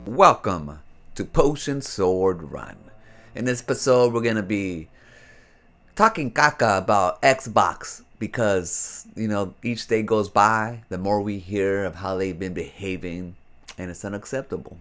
Welcome to Potion Sword Run. In this episode, we're gonna be talking caca about Xbox because, each day goes by, the more we hear of how they've been behaving, and it's unacceptable.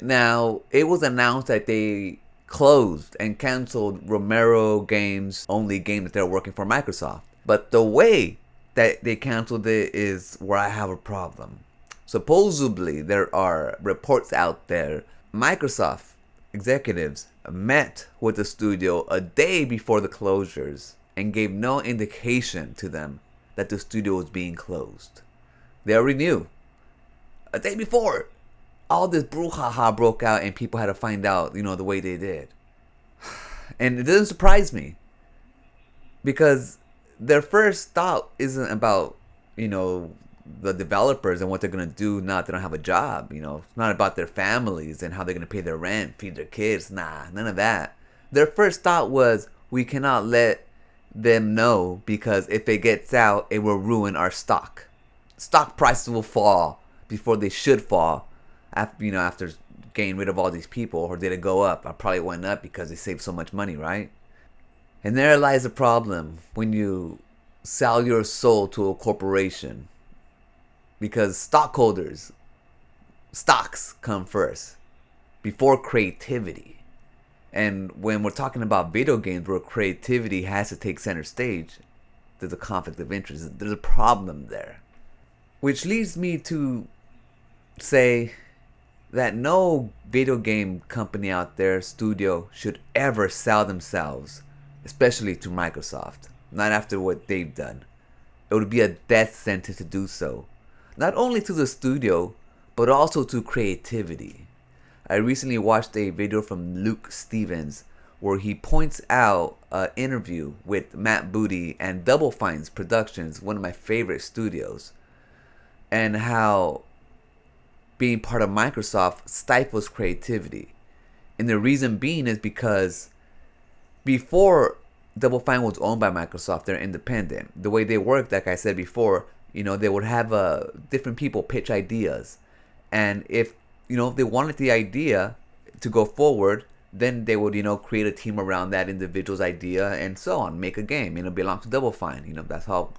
Now, it was announced that they closed and canceled Romero Games' only game that they're working for Microsoft. But the way that they canceled it is where I have a problem. Supposedly, there are reports out there. Microsoft executives met with the studio a day before the closures and gave no indication to them that the studio was being closed. They already knew. A day before, all this brouhaha broke out and people had to find out, the way they did. And it doesn't surprise me because their first thought isn't about, the developers and what they're going to do now that they don't have a job. It's not about their families and how they're going to pay their rent, feed their kids. Nah, none of that. Their first thought was, we cannot let them know because if it gets out, it will ruin our stock. Stock prices will fall before they should fall after getting rid of all these people. Or did it go up? It probably went up because they saved so much money, right? And there lies the problem when you sell your soul to a corporation. Because stocks come first before creativity. And when we're talking about video games where creativity has to take center stage, there's a conflict of interest. There's a problem there. Which leads me to say that no video game company out there, studio, should ever sell themselves, especially to Microsoft. Not after what they've done. It would be a death sentence to do so. Not only to the studio, but also to creativity. I recently watched a video from Luke Stevens where he points out an interview with Matt Booty and Double Fine's Productions, one of my favorite studios, and how being part of Microsoft stifles creativity. And the reason being is because before Double Fine was owned by Microsoft, they're independent. The way they work, like I said before, they would have different people pitch ideas. And if they wanted the idea to go forward, then they would, create a team around that individual's idea and so on, make a game, belong to Double Fine. That's how,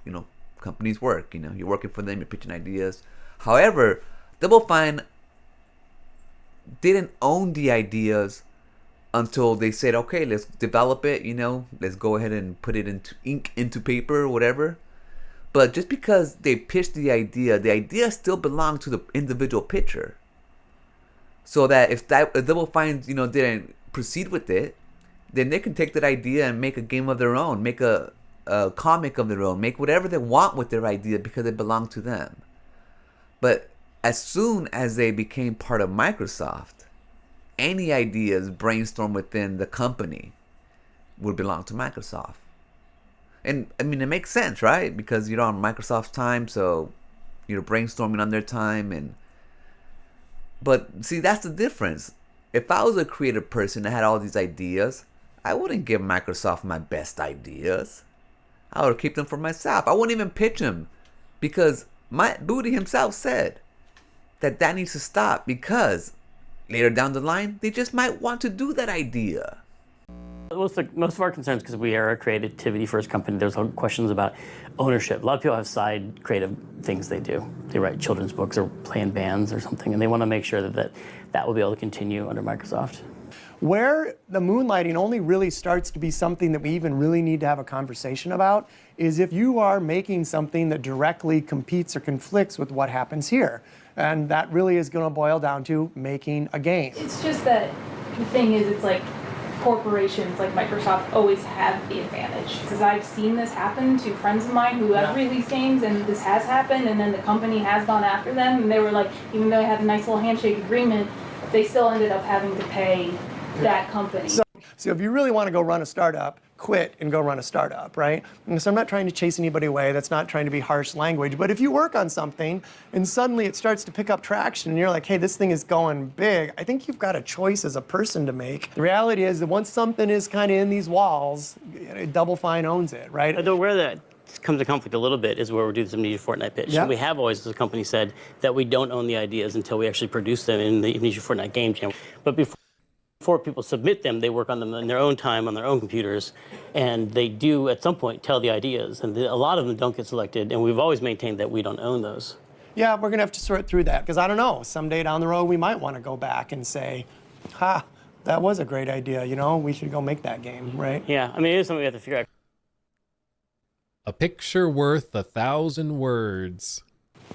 companies work. You're working for them, you're pitching ideas. However, Double Fine didn't own the ideas until they said, okay, let's develop it, let's go ahead and put it into ink, into paper, or whatever. But just because they pitched the idea still belonged to the individual pitcher. So that if Double Fine, didn't proceed with it, then they can take that idea and make a game of their own, make a comic of their own, make whatever they want with their idea because it belonged to them. But as soon as they became part of Microsoft, any ideas brainstormed within the company would belong to Microsoft. And it makes sense, right? Because you're on Microsoft's time, so you're brainstorming on their time. But see, that's the difference. If I was a creative person that had all these ideas, I wouldn't give Microsoft my best ideas. I would keep them for myself. I wouldn't even pitch them because Matt Booty himself said that needs to stop because later down the line, they just might want to do that idea. Most of our concerns, because we are a creativity-first company, there's questions about ownership. A lot of people have side creative things they do. They write children's books or play in bands or something, and they want to make sure that will be able to continue under Microsoft. Where the moonlighting only really starts to be something that we even really need to have a conversation about is if you are making something that directly competes or conflicts with what happens here. And that really is going to boil down to making a game. It's just that the thing is, it's like corporations like Microsoft always have the advantage. Because I've seen this happen to friends of mine who have released games, and this has happened, and then the company has gone after them, and they were like, even though they had a nice little handshake agreement, they still ended up having to pay that company. So if you really want to go run a startup, quit and go run a startup, right? And so I'm not trying to chase anybody away. That's not trying to be harsh language. But if you work on something and suddenly it starts to pick up traction and you're like, hey, this thing is going big, I think you've got a choice as a person to make. The reality is that once something is kind of in these walls, Double Fine owns it, right? Where that comes in conflict a little bit is where we're doing some Amnesia Fortnite pitch. Yep. We have always, as a company, said that we don't own the ideas until we actually produce them in the Amnesia Fortnite game jam. But before people submit them, they work on them in their own time on their own computers, and they do at some point tell the ideas, and a lot of them don't get selected, and we've always maintained that we don't own those. Yeah, we're gonna have to sort through that, because I don't know, someday down the road we might want to go back and say, ha, that was a great idea, you know, we should go make that game, right? Yeah, I mean, it is something we have to figure out. A picture worth 1,000 words.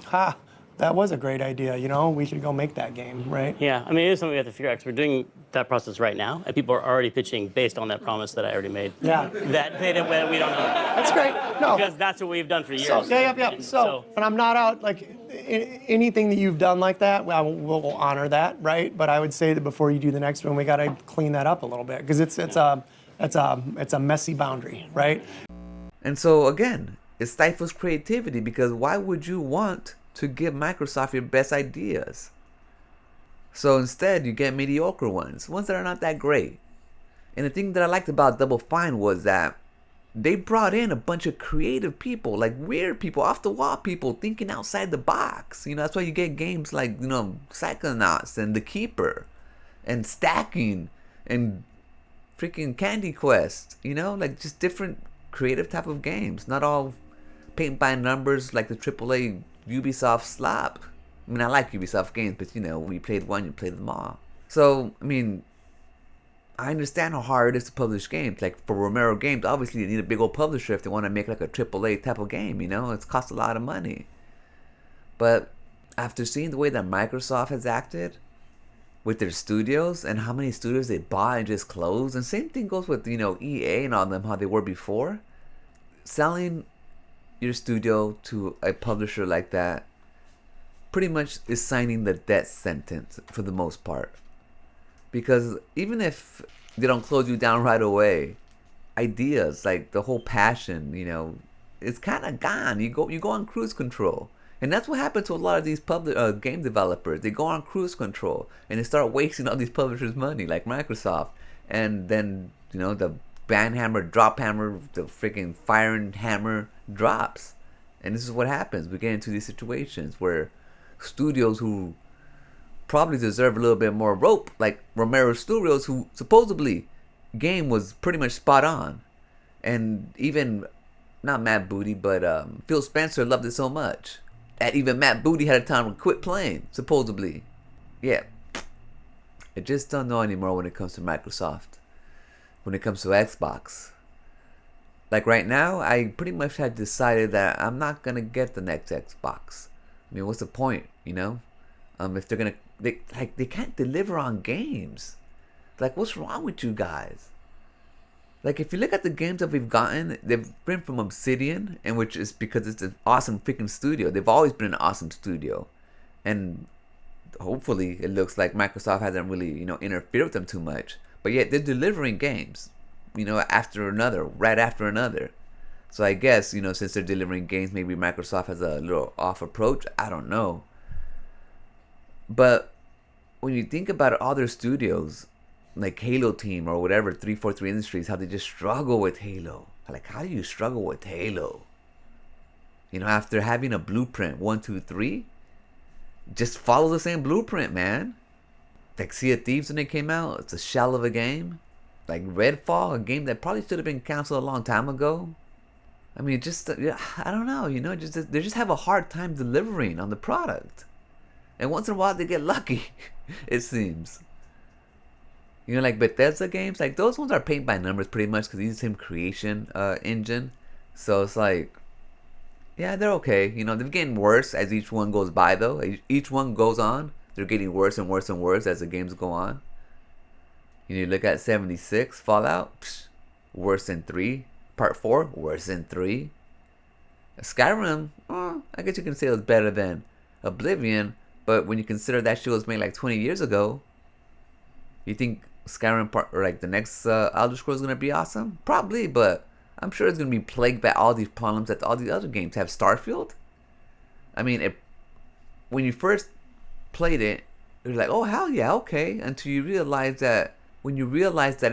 Ha, that was a great idea, you know, we should go make that game, right? Yeah, I mean, it is something we have to figure out, because we're doing that process right now, and people are already pitching based on that promise that I already made. Yeah. That we don't know. That's great. No. Because that's what we've done for years. So, yeah. So, and I'm not out, like, anything that you've done like that, we'll honor that, right? But I would say that before you do the next one, we got to clean that up a little bit, because it's a messy boundary, right? And so again, it stifles creativity, because why would you want to give Microsoft your best ideas? So instead, you get mediocre ones that are not that great. And the thing that I liked about Double Fine was that they brought in a bunch of creative people, like weird people, off the wall people, thinking outside the box. You know, that's why you get games like, you know, Psychonauts and The Keeper and Stacking and freaking Candy Quest, you know, like just different creative type of games, not all paint by numbers like the AAA Ubisoft slop. I mean, I like Ubisoft games, but you know, when you played one, you played them all. So, I mean, I understand how hard it is to publish games. Like for Romero Games, obviously they need a big old publisher if they want to make like a AAA type of game, you know? It's cost a lot of money. But after seeing the way that Microsoft has acted with their studios and how many studios they bought and just closed, and same thing goes with, you know, EA and all them, how they were before. Selling your studio to a publisher like that pretty much is signing the death sentence for the most part. Because even if they don't close you down right away, ideas, like the whole passion, you know, it's kind of gone. You go on cruise control. And that's what happened to a lot of these game developers. They go on cruise control and they start wasting all these publishers' money, like Microsoft. And then, you know, the ban hammer, drop hammer, the freaking firing hammer drops. And this is what happens. We get into these situations where studios who probably deserve a little bit more rope, like Romero Studios, who supposedly game was pretty much spot on. And even, not Matt Booty, but Phil Spencer loved it so much. And even Matt Booty had a time to quit playing, supposedly. Yeah. I just don't know anymore when it comes to Microsoft. When it comes to Xbox. Like right now, I pretty much had decided that I'm not going to get the next Xbox. I mean, what's the point, you know? If they're going to... They can't deliver on games. Like, what's wrong with you guys? Like, if you look at the games that we've gotten, they've been from Obsidian, and which is because it's an awesome freaking studio. They've always been an awesome studio. And hopefully, it looks like Microsoft hasn't really, you know, interfered with them too much. But yet, they're delivering games, you know, after another, right after another. So I guess, you know, since they're delivering games, maybe Microsoft has a little off approach. I don't know. But when you think about other studios, like Halo Team or whatever, 343 Industries, how they just struggle with Halo. Like, how do you struggle with Halo? You know, after having a blueprint, 1, 2, 3, just follow the same blueprint, man. Like Sea of Thieves when it came out, it's a shell of a game. Like Redfall, a game that probably should have been canceled a long time ago. I mean, just, I don't know, you know, they just have a hard time delivering on the product. And once in a while they get lucky, it seems. You know, like Bethesda games, like those ones are paint by numbers pretty much because they use the same creation engine. So it's like, yeah, they're okay. You know, they're getting worse as each one goes by though. Each one goes on, they're getting worse and worse and worse as the games go on. You look at 76, Fallout, worse than 3. Part 4, worse than 3. Skyrim, I guess you can say it was better than Oblivion, but when you consider that shit was made like 20 years ago, you think Skyrim or like the next Elder Scrolls is gonna be awesome? Probably, but I'm sure it's gonna be plagued by all these problems that all these other games have. Starfield, I mean, when you first played it, you're like, oh hell yeah, okay, until you realize that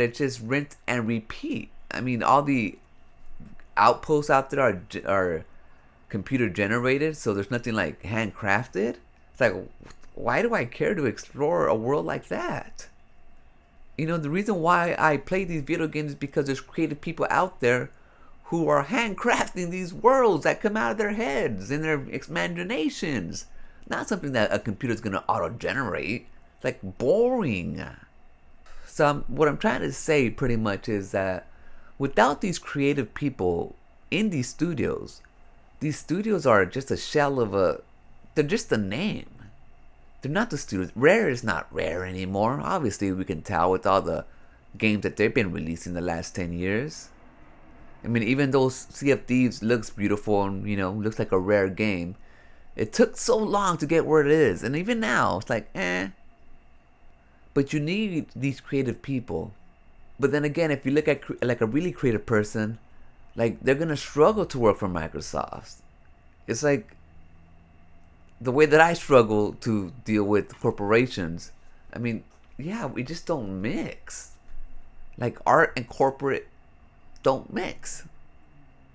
it's just rinse and repeat. I mean, all the outposts out there are computer generated, so there's nothing like handcrafted. It's like, why do I care to explore a world like that? You know, the reason why I play these video games is because there's creative people out there who are handcrafting these worlds that come out of their heads and their imaginations. Not something that a computer's gonna auto-generate. It's like boring. So what I'm trying to say pretty much is that without these creative people in these studios are just a shell of they're just a name. They're not the studios. Rare is not Rare anymore. Obviously, we can tell with all the games that they've been releasing the last 10 years. I mean, even though Sea of Thieves looks beautiful and, you know, looks like a Rare game, it took so long to get where it is. And even now, it's like, eh. But you need these creative people. But then again, if you look at like a really creative person, like, they're going to struggle to work for Microsoft. It's like the way that I struggle to deal with corporations. I mean, yeah, we just don't mix. Like, art and corporate don't mix.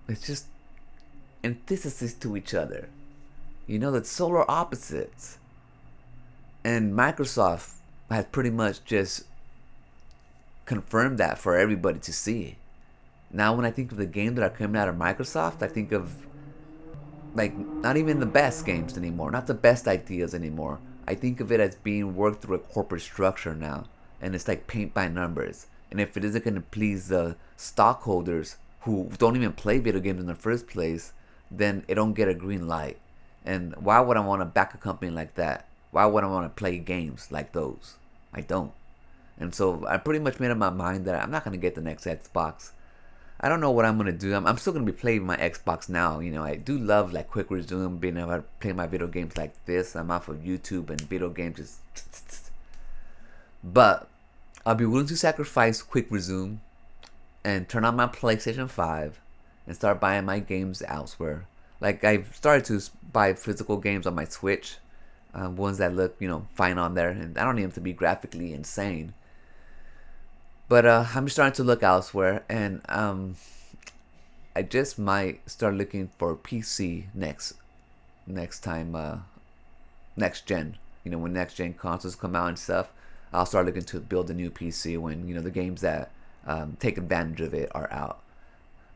It's just antithesis to each other. You know, that's solar opposites. And Microsoft has pretty much just confirmed that for everybody to see. Now when I think of the games that are coming out of Microsoft, I think of, like, not even the best games anymore, not the best ideas anymore. I think of it as being worked through a corporate structure now, and it's like paint by numbers. And if it isn't going to please the stockholders who don't even play video games in the first place, then it don't get a green light. And why would I want to back a company like that? Why would I want to play games like those? I don't. And so I pretty much made up my mind that I'm not going to get the next Xbox. I don't know what I'm going to do. I'm still going to be playing my Xbox now. You know, I do love like quick resume, being able to play my video games like this. I'm off of YouTube and video games just... But I'll be willing to sacrifice quick resume and turn on my PlayStation 5 and start buying my games elsewhere. Like, I've started to buy physical games on my Switch. Ones that look, you know, fine on there. And I don't need them to be graphically insane. But I'm starting to look elsewhere, and I just might start looking for PC next time, next gen. You know, when next gen consoles come out and stuff, I'll start looking to build a new PC when, you know, the games that take advantage of it are out.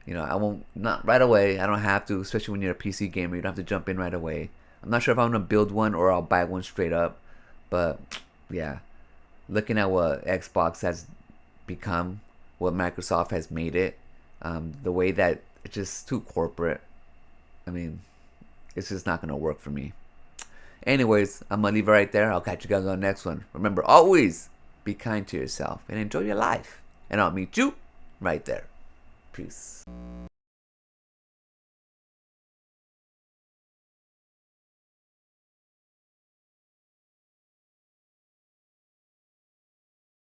You know, I won't, not right away. I don't have to, especially when you're a PC gamer. You don't have to jump in right away. I'm not sure if I'm gonna build one or I'll buy one straight up. But yeah, looking at what Xbox has become, what Microsoft has made it, the way that it's just too corporate. I mean, it's just not gonna work for me. Anyways, I'm gonna leave it right there. I'll catch you guys on the next one. Remember, always be kind to yourself and enjoy your life. And I'll meet you right there. Peace.